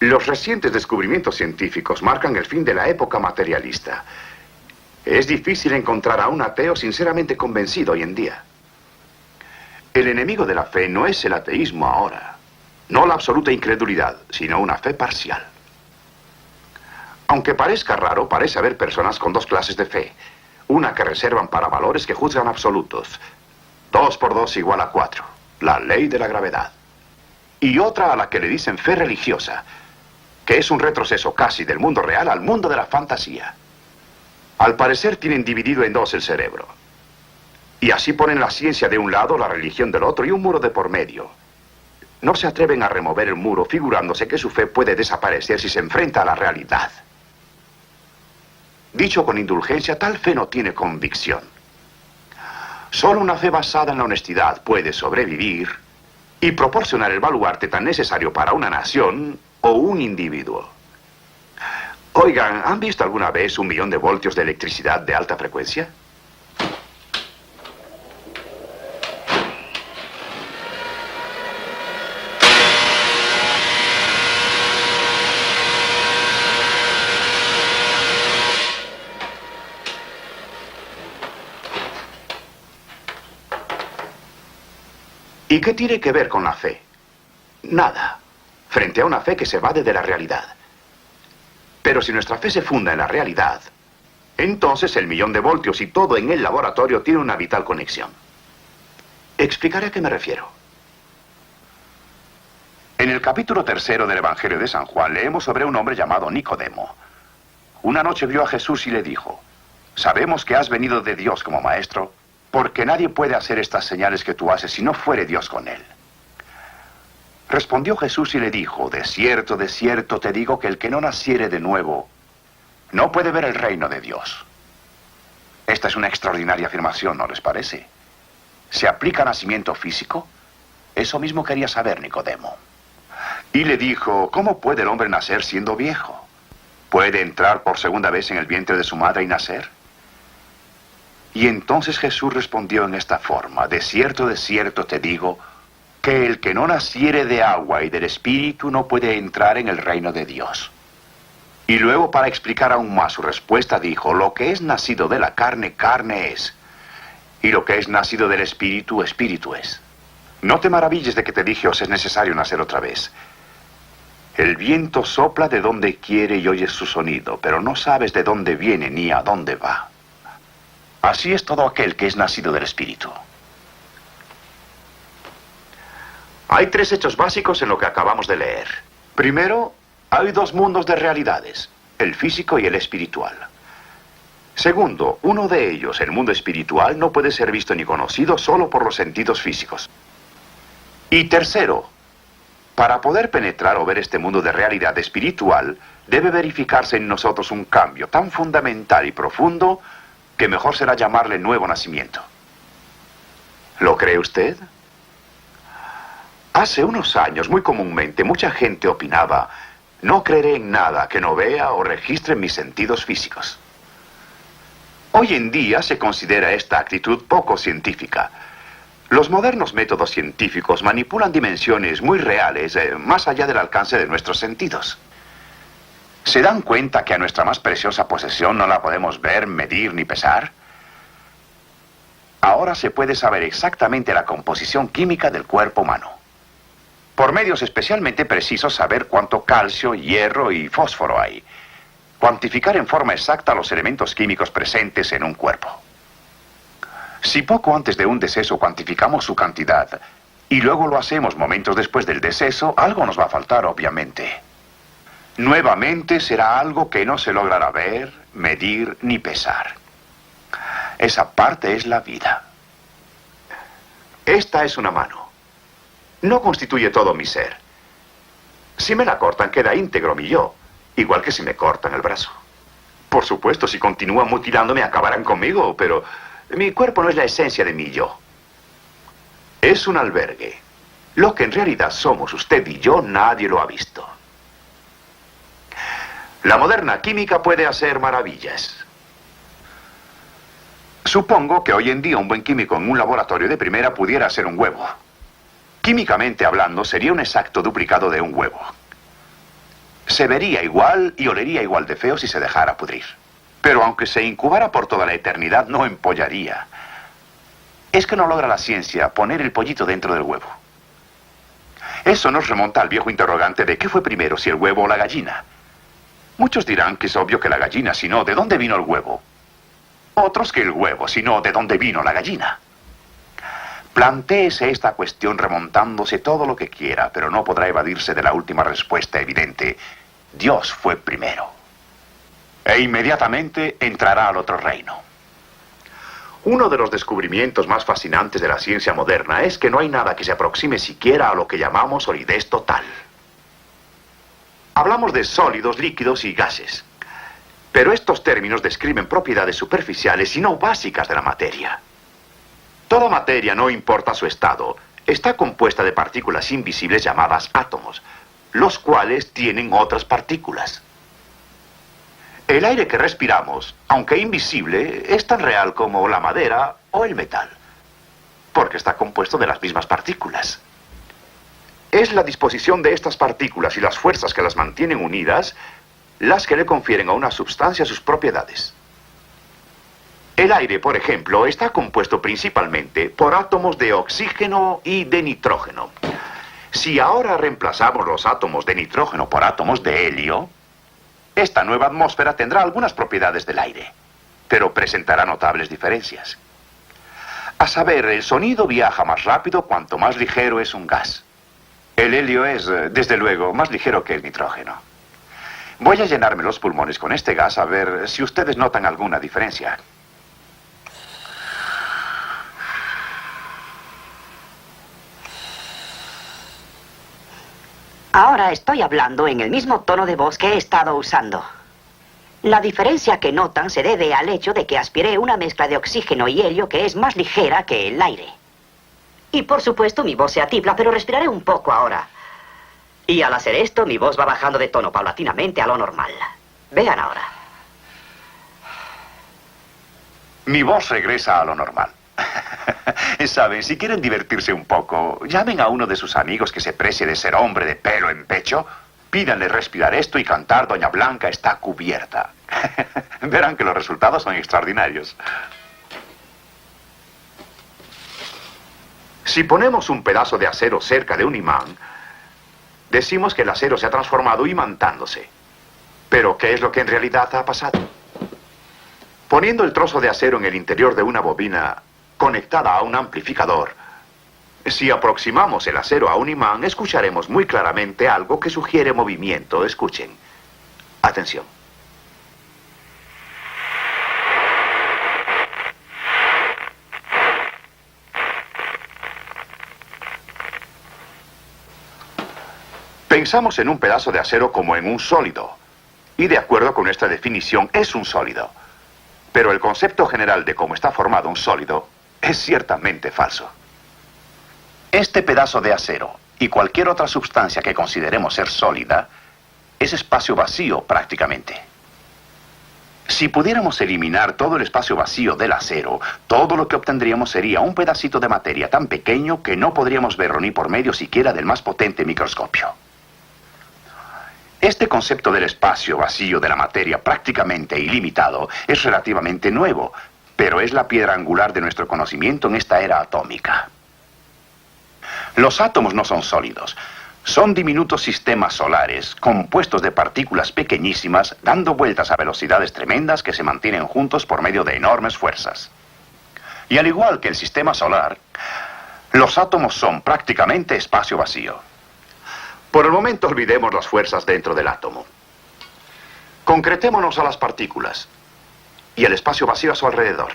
Los recientes descubrimientos científicos marcan el fin de la época materialista. Es difícil encontrar a un ateo sinceramente convencido hoy en día. El enemigo de la fe no es el ateísmo ahora, no la absoluta incredulidad, sino una fe parcial. Aunque parezca raro, parece haber personas con dos clases de fe. Una que reservan para valores que juzgan absolutos. 2 por 2 igual a 4, la ley de la gravedad. Y otra a la que le dicen fe religiosa, que es un retroceso casi del mundo real al mundo de la fantasía. Al parecer tienen dividido en dos el cerebro. Y así ponen la ciencia de un lado, la religión del otro y un muro de por medio. No se atreven a remover el muro figurándose que su fe puede desaparecer si se enfrenta a la realidad. Dicho con indulgencia, tal fe no tiene convicción. Solo una fe basada en la honestidad puede sobrevivir y proporcionar el baluarte tan necesario para una nación o un individuo. Oigan, ¿han visto alguna vez 1.000.000 de voltios de electricidad de alta frecuencia? ¿Y qué tiene que ver con la fe? Nada, frente a una fe que se evade de la realidad. Pero si nuestra fe se funda en la realidad, entonces el 1.000.000 de voltios y todo en el laboratorio tiene una vital conexión. Explicaré a qué me refiero. En el capítulo 3 del Evangelio de San Juan leemos sobre un hombre llamado Nicodemo. Una noche vio a Jesús y le dijo: sabemos que has venido de Dios como maestro, porque nadie puede hacer estas señales que tú haces si no fuere Dios con él. Respondió Jesús y le dijo: de cierto te digo que el que no naciere de nuevo no puede ver el reino de Dios. Esta es una extraordinaria afirmación, ¿no les parece? ¿Se aplica a nacimiento físico? Eso mismo quería saber Nicodemo. Y le dijo: ¿cómo puede el hombre nacer siendo viejo? ¿Puede entrar por segunda vez en el vientre de su madre y nacer? Y entonces Jesús respondió en esta forma: de cierto te digo, que el que no naciere de agua y del Espíritu no puede entrar en el reino de Dios. Y luego, para explicar aún más su respuesta, dijo: lo que es nacido de la carne, carne es, y lo que es nacido del Espíritu, Espíritu es. No te maravilles de que te dije: os es necesario nacer otra vez. El viento sopla de donde quiere y oyes su sonido, pero no sabes de dónde viene ni a dónde va. Así es todo aquel que es nacido del Espíritu. Hay 3 hechos básicos en lo que acabamos de leer. Primero, hay 2 mundos de realidades, el físico y el espiritual. Segundo, uno de ellos, el mundo espiritual, no puede ser visto ni conocido solo por los sentidos físicos. Y tercero, para poder penetrar o ver este mundo de realidad espiritual, debe verificarse en nosotros un cambio tan fundamental y profundo que mejor será llamarle nuevo nacimiento. ¿Lo cree usted? Hace unos años, muy comúnmente, mucha gente opinaba: no creeré en nada que no vea o registre en mis sentidos físicos. Hoy en día se considera esta actitud poco científica. Los modernos métodos científicos manipulan dimensiones muy reales, más allá del alcance de nuestros sentidos. ¿Se dan cuenta que a nuestra más preciosa posesión no la podemos ver, medir ni pesar? Ahora se puede saber exactamente la composición química del cuerpo humano. Por medios especialmente precisos saber cuánto calcio, hierro y fósforo hay. Cuantificar en forma exacta los elementos químicos presentes en un cuerpo. Si poco antes de un deceso cuantificamos su cantidad y luego lo hacemos momentos después del deceso, algo nos va a faltar, obviamente. Nuevamente será algo que no se logrará ver, medir ni pesar. Esa parte es la vida. Esta es una mano. No constituye todo mi ser. Si me la cortan, queda íntegro mi yo, igual que si me cortan el brazo. Por supuesto, si continúan mutilándome, acabarán conmigo, pero mi cuerpo no es la esencia de mi yo. Es un albergue. Lo que en realidad somos usted y yo, nadie lo ha visto. La moderna química puede hacer maravillas. Supongo que hoy en día un buen químico en un laboratorio de primera pudiera hacer un huevo. Químicamente hablando, sería un exacto duplicado de un huevo. Se vería igual y olería igual de feo si se dejara pudrir. Pero aunque se incubara por toda la eternidad, no empollaría. Es que no logra la ciencia poner el pollito dentro del huevo. Eso nos remonta al viejo interrogante de qué fue primero, si el huevo o la gallina. Muchos dirán que es obvio que la gallina, si no, ¿de dónde vino el huevo? Otros que el huevo, si no, ¿de dónde vino la gallina? Plantéese esta cuestión remontándose todo lo que quiera, pero no podrá evadirse de la última respuesta evidente. Dios fue primero. E inmediatamente entrará al otro reino. Uno de los descubrimientos más fascinantes de la ciencia moderna es que no hay nada que se aproxime siquiera a lo que llamamos solidez total. Hablamos de sólidos, líquidos y gases. Pero estos términos describen propiedades superficiales y no básicas de la materia. Toda materia, no importa su estado, está compuesta de partículas invisibles llamadas átomos, los cuales tienen otras partículas. El aire que respiramos, aunque invisible, es tan real como la madera o el metal, porque está compuesto de las mismas partículas. Es la disposición de estas partículas y las fuerzas que las mantienen unidas las que le confieren a una sustancia sus propiedades. El aire, por ejemplo, está compuesto principalmente por átomos de oxígeno y de nitrógeno. Si ahora reemplazamos los átomos de nitrógeno por átomos de helio, esta nueva atmósfera tendrá algunas propiedades del aire, pero presentará notables diferencias. A saber, el sonido viaja más rápido cuanto más ligero es un gas. El helio es, desde luego, más ligero que el nitrógeno. Voy a llenarme los pulmones con este gas a ver si ustedes notan alguna diferencia. Ahora estoy hablando en el mismo tono de voz que he estado usando. La diferencia que notan se debe al hecho de que aspiré una mezcla de oxígeno y helio que es más ligera que el aire. Y por supuesto mi voz se atipla, pero respiraré un poco ahora. Y al hacer esto, mi voz va bajando de tono paulatinamente a lo normal. Vean ahora. Mi voz regresa a lo normal. Saben, si quieren divertirse un poco, llamen a uno de sus amigos que se precie de ser hombre de pelo en pecho, pídanle respirar esto y cantar Doña Blanca está cubierta. Verán que los resultados son extraordinarios. Si ponemos un pedazo de acero cerca de un imán, decimos que el acero se ha transformado imantándose. Pero, ¿qué es lo que en realidad ha pasado? Poniendo el trozo de acero en el interior de una bobina conectada a un amplificador, si aproximamos el acero a un imán, escucharemos muy claramente algo que sugiere movimiento. Escuchen. Atención. Pensamos en un pedazo de acero como en un sólido, y de acuerdo con nuestra definición es un sólido. Pero el concepto general de cómo está formado un sólido es ciertamente falso. Este pedazo de acero y cualquier otra sustancia que consideremos ser sólida es espacio vacío prácticamente. Si pudiéramos eliminar todo el espacio vacío del acero, todo lo que obtendríamos sería un pedacito de materia tan pequeño que no podríamos verlo ni por medio siquiera del más potente microscopio. Este concepto del espacio vacío de la materia prácticamente ilimitado es relativamente nuevo, pero es la piedra angular de nuestro conocimiento en esta era atómica. Los átomos no son sólidos, son diminutos sistemas solares compuestos de partículas pequeñísimas dando vueltas a velocidades tremendas que se mantienen juntos por medio de enormes fuerzas. Y al igual que el sistema solar, los átomos son prácticamente espacio vacío. Por el momento olvidemos las fuerzas dentro del átomo. Concretémonos a las partículas y el espacio vacío a su alrededor.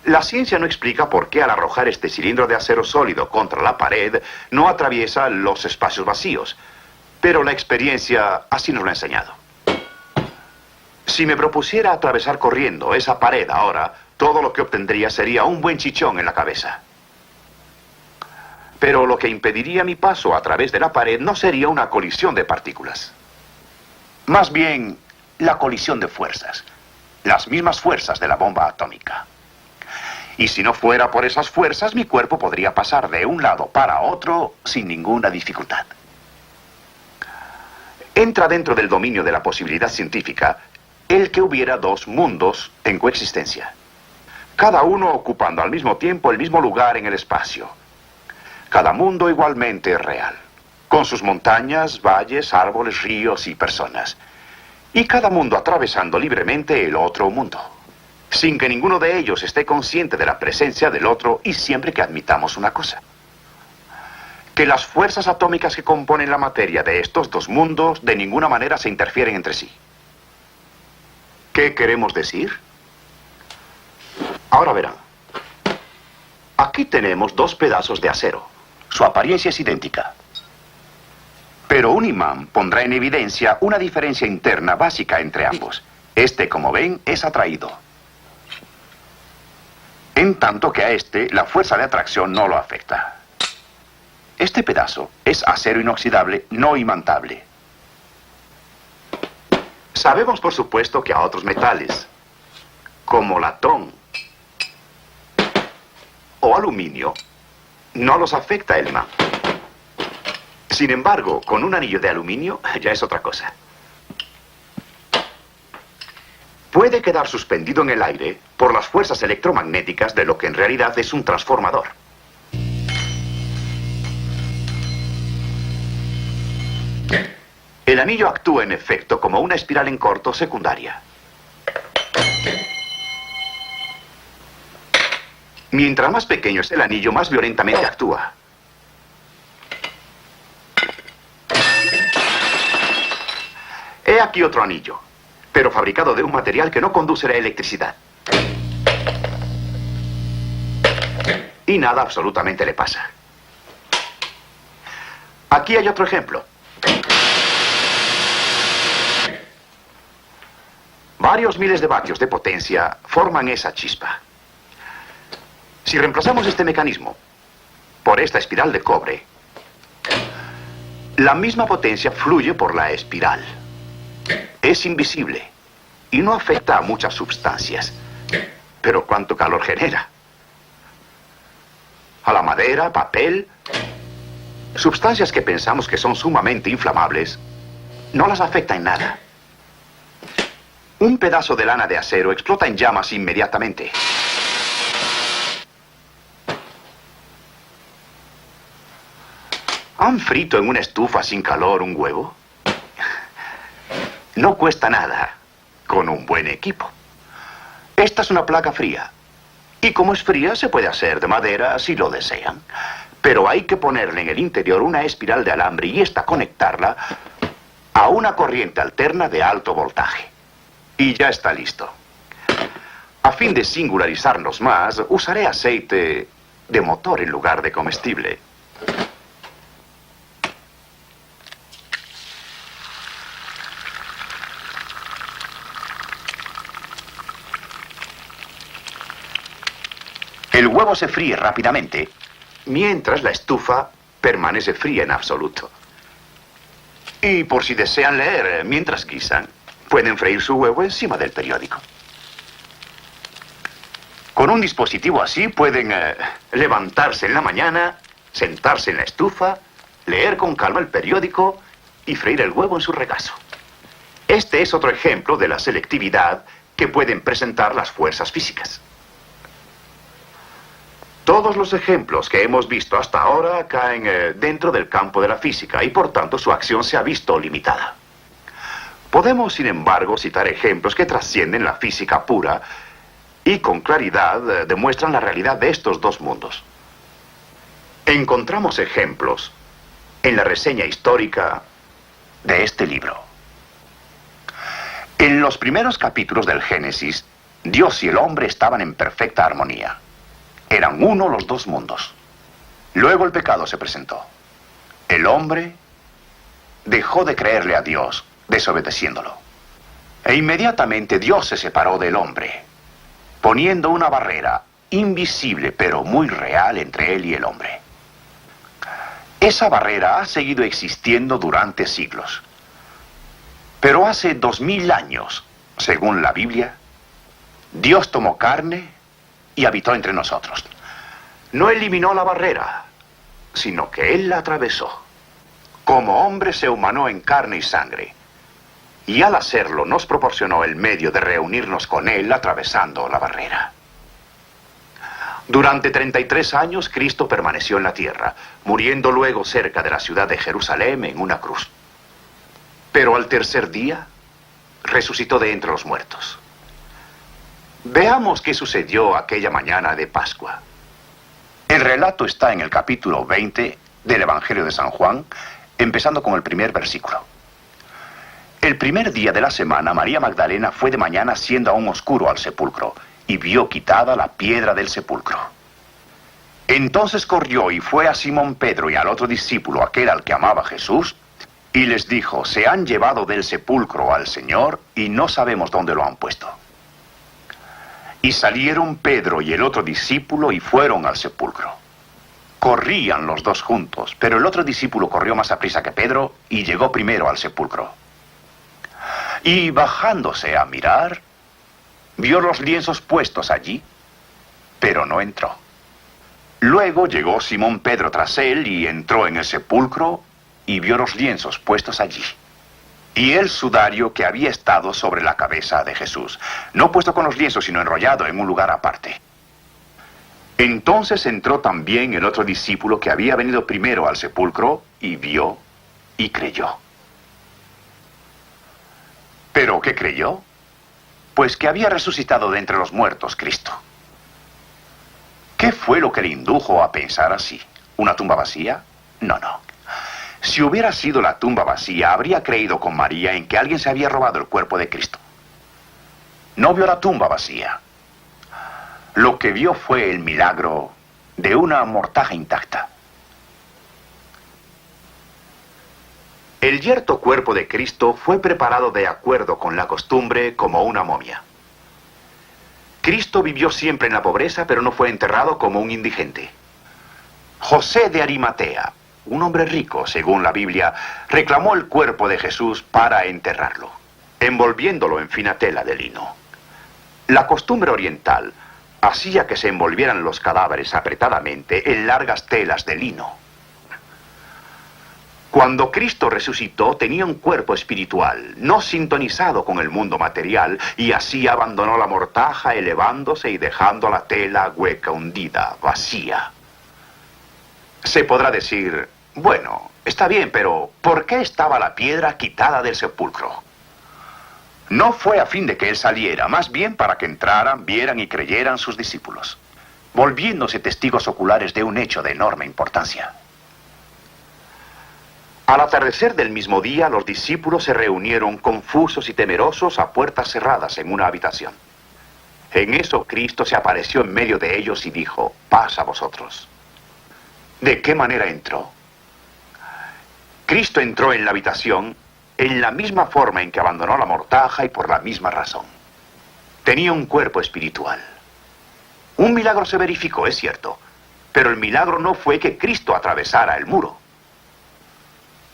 La ciencia no explica por qué al arrojar este cilindro de acero sólido contra la pared no atraviesa los espacios vacíos, pero la experiencia así nos lo ha enseñado. Si me propusiera atravesar corriendo esa pared ahora, todo lo que obtendría sería un buen chichón en la cabeza. Pero lo que impediría mi paso a través de la pared no sería una colisión de partículas. Más bien, la colisión de fuerzas. Las mismas fuerzas de la bomba atómica. Y si no fuera por esas fuerzas, mi cuerpo podría pasar de un lado para otro sin ninguna dificultad. entra dentro del dominio de la posibilidad científica el que hubiera dos mundos en coexistencia, cada uno ocupando al mismo tiempo el mismo lugar en el espacio. Cada mundo igualmente real, con sus montañas, valles, árboles, ríos y personas. Y cada mundo atravesando libremente el otro mundo, sin que ninguno de ellos esté consciente de la presencia del otro y siempre que admitamos una cosa: que las fuerzas atómicas que componen la materia de estos dos mundos de ninguna manera se interfieren entre sí. ¿Qué queremos decir? Ahora verán. Aquí tenemos dos pedazos de acero. Su apariencia es idéntica. Pero un imán pondrá en evidencia una diferencia interna básica entre ambos. Este, como ven, es atraído, en tanto que a este la fuerza de atracción no lo afecta. Este pedazo es acero inoxidable no imantable. Sabemos, por supuesto, que a otros metales, como latón o aluminio, no los afecta el imán. Sin embargo, con un anillo de aluminio ya es otra cosa. Puede quedar suspendido en el aire por las fuerzas electromagnéticas de lo que en realidad es un transformador. El anillo actúa en efecto como una espiral en corto secundaria. Mientras más pequeño es el anillo, más violentamente actúa. He aquí otro anillo, pero fabricado de un material que no conduce la electricidad. Y nada absolutamente le pasa. Aquí hay otro ejemplo. Varios miles de vatios de potencia forman esa chispa. Si reemplazamos este mecanismo por esta espiral de cobre, la misma potencia fluye por la espiral. Es invisible y no afecta a muchas sustancias. Pero ¿cuánto calor genera? A la madera, papel, sustancias que pensamos que son sumamente inflamables, no las afecta en nada. Un pedazo de lana de acero explota en llamas inmediatamente. ¿Han frito en una estufa sin calor un huevo? No cuesta nada, con un buen equipo. Esta es una placa fría. Y como es fría, se puede hacer de madera si lo desean. Pero hay que ponerle en el interior una espiral de alambre y esta conectarla a una corriente alterna de alto voltaje. Y ya está listo. A fin de singularizarnos más, usaré aceite de motor en lugar de comestible. El huevo se fríe rápidamente, mientras la estufa permanece fría en absoluto. Y por si desean leer mientras guisan, pueden freír su huevo encima del periódico. Con un dispositivo así pueden levantarse en la mañana, sentarse en la estufa, leer con calma el periódico y freír el huevo en su regazo. Este es otro ejemplo de la selectividad que pueden presentar las fuerzas físicas. Todos los ejemplos que hemos visto hasta ahora caen dentro del campo de la física y por tanto su acción se ha visto limitada. Podemos, sin embargo, citar ejemplos que trascienden la física pura y con claridad demuestran la realidad de estos dos mundos. Encontramos ejemplos en la reseña histórica de este libro. En los primeros capítulos del Génesis, Dios y el hombre estaban en perfecta armonía. Eran uno los dos mundos. Luego el pecado se presentó. El hombre dejó de creerle a Dios, desobedeciéndolo. E inmediatamente Dios se separó del hombre, poniendo una barrera invisible pero muy real entre él y el hombre. Esa barrera ha seguido existiendo durante siglos. Pero hace 2000 años, según la Biblia, Dios tomó carne y habitó entre nosotros. No eliminó la barrera, sino que Él la atravesó. Como hombre se humanó en carne y sangre. Y al hacerlo nos proporcionó el medio de reunirnos con Él atravesando la barrera. Durante 33 años Cristo permaneció en la tierra, muriendo luego cerca de la ciudad de Jerusalén en una cruz. Pero al tercer día resucitó de entre los muertos. Veamos qué sucedió aquella mañana de Pascua. El relato está en el capítulo 20 del Evangelio de San Juan, empezando con el primer versículo. El primer día de la semana, María Magdalena fue de mañana siendo aún oscuro al sepulcro, y vio quitada la piedra del sepulcro. Entonces corrió y fue a Simón Pedro y al otro discípulo, aquel al que amaba Jesús, y les dijo: se han llevado del sepulcro al Señor y no sabemos dónde lo han puesto. Y salieron Pedro y el otro discípulo y fueron al sepulcro. Corrían los dos juntos, pero el otro discípulo corrió más aprisa que Pedro y llegó primero al sepulcro. Y bajándose a mirar, vio los lienzos puestos allí, pero no entró. Luego llegó Simón Pedro tras él y entró en el sepulcro y vio los lienzos puestos allí, y el sudario que había estado sobre la cabeza de Jesús, no puesto con los lienzos, sino enrollado en un lugar aparte. Entonces entró también el otro discípulo que había venido primero al sepulcro y vio y creyó. ¿Pero qué creyó? Pues que había resucitado de entre los muertos Cristo. ¿Qué fue lo que le indujo a pensar así? ¿Una tumba vacía? No. Si hubiera sido la tumba vacía, habría creído con María en que alguien se había robado el cuerpo de Cristo. No vio la tumba vacía. Lo que vio fue el milagro de una mortaja intacta. El yerto cuerpo de Cristo fue preparado de acuerdo con la costumbre como una momia. Cristo vivió siempre en la pobreza, pero no fue enterrado como un indigente. José de Arimatea, un hombre rico, según la Biblia, reclamó el cuerpo de Jesús para enterrarlo, envolviéndolo en fina tela de lino. La costumbre oriental hacía que se envolvieran los cadáveres apretadamente en largas telas de lino. Cuando Cristo resucitó, tenía un cuerpo espiritual, no sintonizado con el mundo material, y así abandonó la mortaja, elevándose y dejando la tela hueca, hundida, vacía. Se podrá decir: bueno, está bien, pero ¿por qué estaba la piedra quitada del sepulcro? No fue a fin de que él saliera, más bien para que entraran, vieran y creyeran sus discípulos, volviéndose testigos oculares de un hecho de enorme importancia. Al atardecer del mismo día, los discípulos se reunieron confusos y temerosos a puertas cerradas en una habitación. En eso Cristo se apareció en medio de ellos y dijo: paz a vosotros. ¿De qué manera entró? Cristo entró en la habitación en la misma forma en que abandonó la mortaja y por la misma razón. Tenía un cuerpo espiritual. Un milagro se verificó, es cierto, pero el milagro no fue que Cristo atravesara el muro.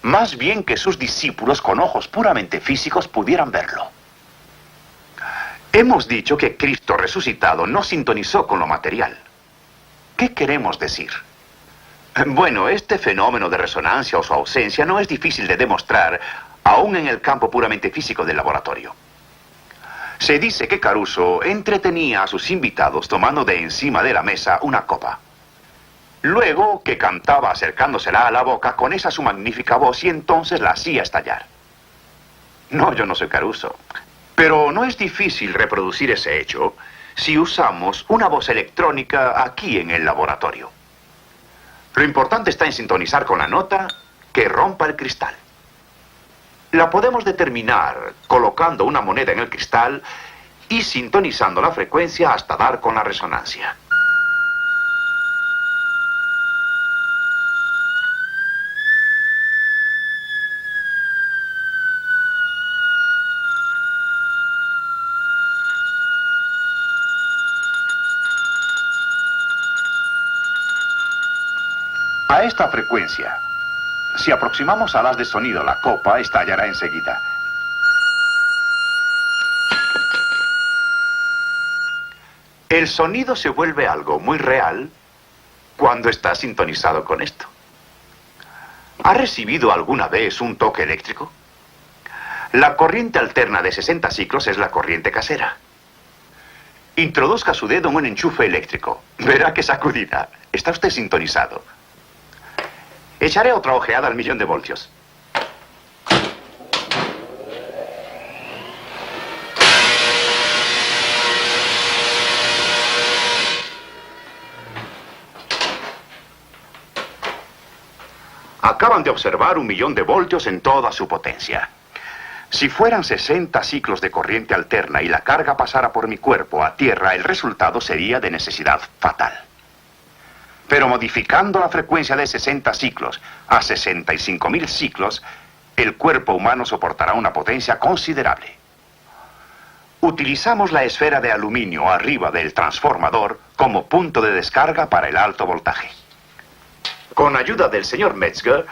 Más bien que sus discípulos con ojos puramente físicos pudieran verlo. Hemos dicho que Cristo resucitado no sintonizó con lo material. ¿Qué queremos decir? Bueno, este fenómeno de resonancia o su ausencia no es difícil de demostrar, aún en el campo puramente físico del laboratorio. Se dice que Caruso entretenía a sus invitados tomando de encima de la mesa una copa. Luego que cantaba acercándosela a la boca con esa su magnífica voz y entonces la hacía estallar. No, yo no soy Caruso. Pero no es difícil reproducir ese hecho si usamos una voz electrónica aquí en el laboratorio. Lo importante está en sintonizar con la nota que rompa el cristal. La podemos determinar colocando una moneda en el cristal y sintonizando la frecuencia hasta dar con la resonancia. A esta frecuencia, si aproximamos al haz de sonido, la copa estallará enseguida. El sonido se vuelve algo muy real cuando está sintonizado con esto. ¿Ha recibido alguna vez un toque eléctrico? La corriente alterna de 60 ciclos es la corriente casera. Introduzca su dedo en un enchufe eléctrico. Verá qué sacudida. Está usted sintonizado. Echaré otra ojeada al 1.000.000 de voltios. Acaban de observar 1.000.000 de voltios en toda su potencia. Si fueran 60 ciclos de corriente alterna y la carga pasara por mi cuerpo a tierra, el resultado sería de necesidad fatal. Pero modificando la frecuencia de 60 ciclos a 65.000 ciclos, el cuerpo humano soportará una potencia considerable. Utilizamos la esfera de aluminio arriba del transformador como punto de descarga para el alto voltaje. Con ayuda del señor Metzger,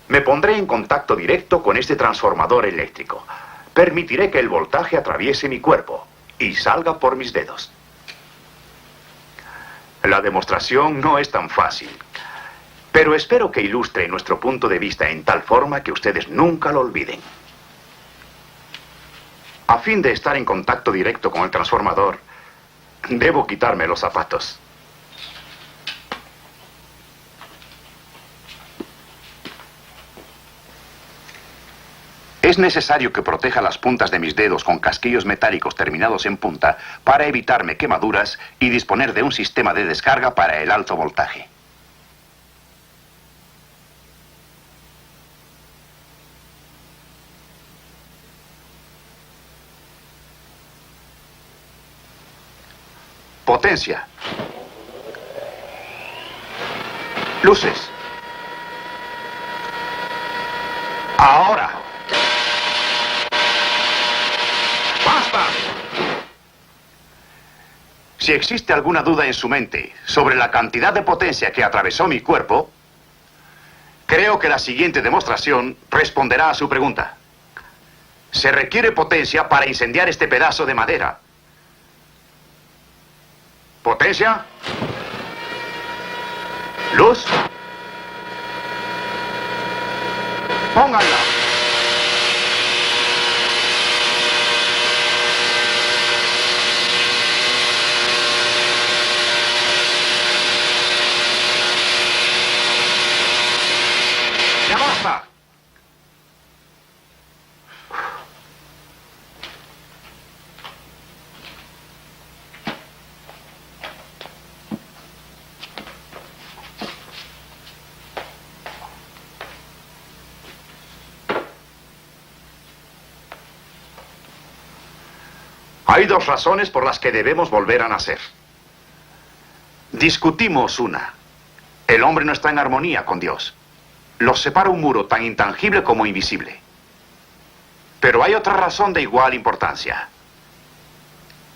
me pondré en contacto directo con este transformador eléctrico. Permitiré que el voltaje atraviese mi cuerpo y salga por mis dedos. La demostración no es tan fácil, pero espero que ilustre nuestro punto de vista en tal forma que ustedes nunca lo olviden. A fin de estar en contacto directo con el transformador, debo quitarme los zapatos. Es necesario que proteja las puntas de mis dedos con casquillos metálicos terminados en punta para evitarme quemaduras y disponer de un sistema de descarga para el alto voltaje. Potencia. Luces. Ahora. ¡Basta! Si existe alguna duda en su mente sobre la cantidad de potencia que atravesó mi cuerpo, creo que la siguiente demostración responderá a su pregunta. Se requiere potencia para incendiar este pedazo de madera. ¿Potencia? ¿Luz? Pónganla. ¡Ya basta! Hay dos razones por las que debemos volver a nacer. Discutimos una. El hombre no está en armonía con Dios. Los separa un muro tan intangible como invisible. Pero hay otra razón de igual importancia.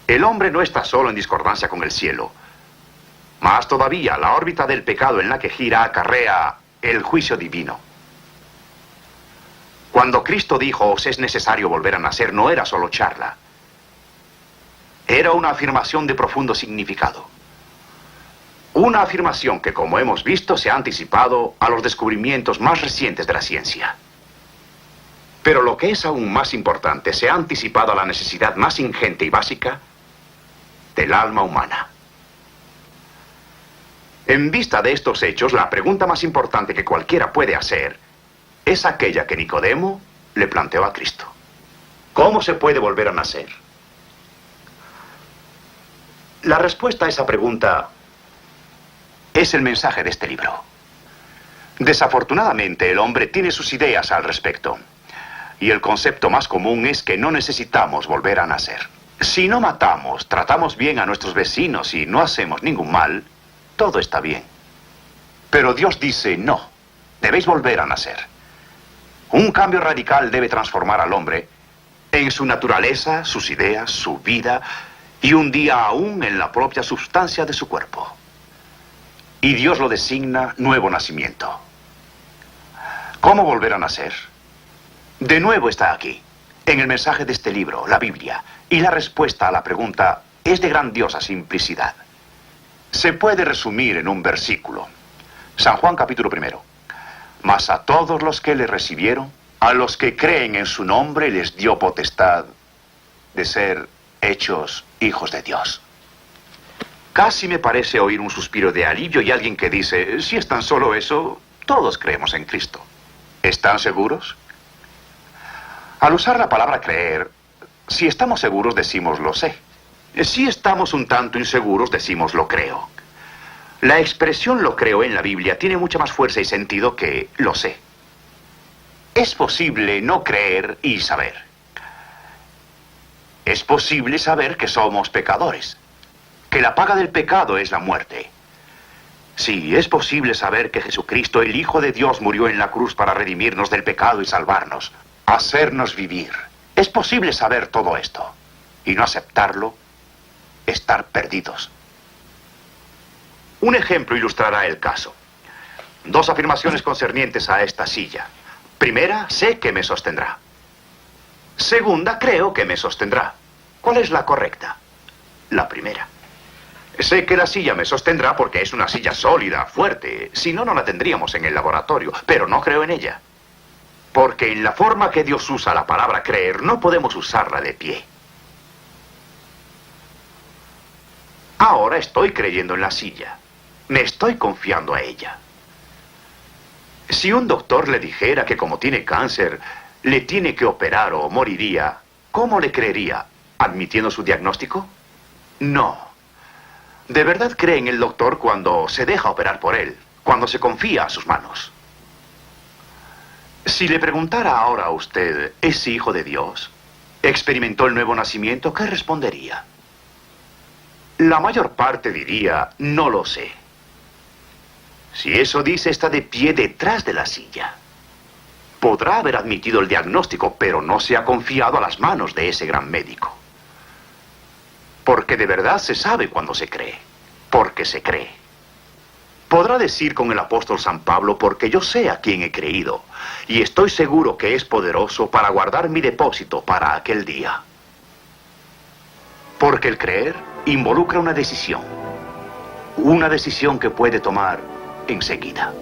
El hombre no está solo en discordancia con el cielo. Más todavía, la órbita del pecado en la que gira acarrea el juicio divino. Cuando Cristo dijo, os es necesario volver a nacer, no era solo charla. Era una afirmación de profundo significado. Una afirmación que, como hemos visto, se ha anticipado a los descubrimientos más recientes de la ciencia. Pero lo que es aún más importante, se ha anticipado a la necesidad más ingente y básica del alma humana. En vista de estos hechos, la pregunta más importante que cualquiera puede hacer es aquella que Nicodemo le planteó a Cristo. ¿Cómo se puede volver a nacer? La respuesta a esa pregunta es el mensaje de este libro. Desafortunadamente, el hombre tiene sus ideas al respecto. Y el concepto más común es que no necesitamos volver a nacer. Si no matamos, tratamos bien a nuestros vecinos y no hacemos ningún mal, todo está bien. Pero Dios dice, no, debéis volver a nacer. Un cambio radical debe transformar al hombre en su naturaleza, sus ideas, su vida, y un día aún en la propia sustancia de su cuerpo. Y Dios lo designa nuevo nacimiento. ¿Cómo volver a nacer? De nuevo está aquí, en el mensaje de este libro, la Biblia, y la respuesta a la pregunta es de grandiosa simplicidad. Se puede resumir en un versículo. San Juan capítulo 1. Mas a todos los que le recibieron, a los que creen en su nombre, les dio potestad de ser hechos hijos de Dios. Casi me parece oír un suspiro de alivio y alguien que dice, si es tan solo eso, todos creemos en Cristo. ¿Están seguros? Al usar la palabra creer, si estamos seguros decimos lo sé. Si estamos un tanto inseguros decimos lo creo. La expresión lo creo en la Biblia tiene mucha más fuerza y sentido que lo sé. Es posible no creer y saber. Es posible saber que somos pecadores, que la paga del pecado es la muerte. Sí, es posible saber que Jesucristo, el Hijo de Dios, murió en la cruz para redimirnos del pecado y salvarnos, hacernos vivir. Es posible saber todo esto y no aceptarlo, estar perdidos. Un ejemplo ilustrará el caso. Dos afirmaciones concernientes a esta silla. Primera, sé que me sostendrá. Segunda, creo que me sostendrá. ¿Cuál es la correcta? La primera. Sé que la silla me sostendrá porque es una silla sólida, fuerte. Si no, no la tendríamos en el laboratorio. Pero no creo en ella. Porque en la forma que Dios usa la palabra creer, no podemos usarla de pie. Ahora estoy creyendo en la silla. Me estoy confiando a ella. Si un doctor le dijera que como tiene cáncer, le tiene que operar o moriría, ¿cómo le creería? ¿Admitiendo su diagnóstico? No. De verdad cree en el doctor cuando se deja operar por él, cuando se confía a sus manos. Si le preguntara ahora a usted, ¿es hijo de Dios? ¿Experimentó el nuevo nacimiento? ¿Qué respondería? La mayor parte diría, no lo sé. Si eso dice, está de pie detrás de la silla. Podrá haber admitido el diagnóstico, pero no se ha confiado a las manos de ese gran médico. Porque de verdad se sabe cuando se cree. Porque se cree. Podrá decir con el apóstol San Pablo, porque yo sé a quién he creído, y estoy seguro que es poderoso para guardar mi depósito para aquel día. Porque el creer involucra una decisión que puede tomar enseguida.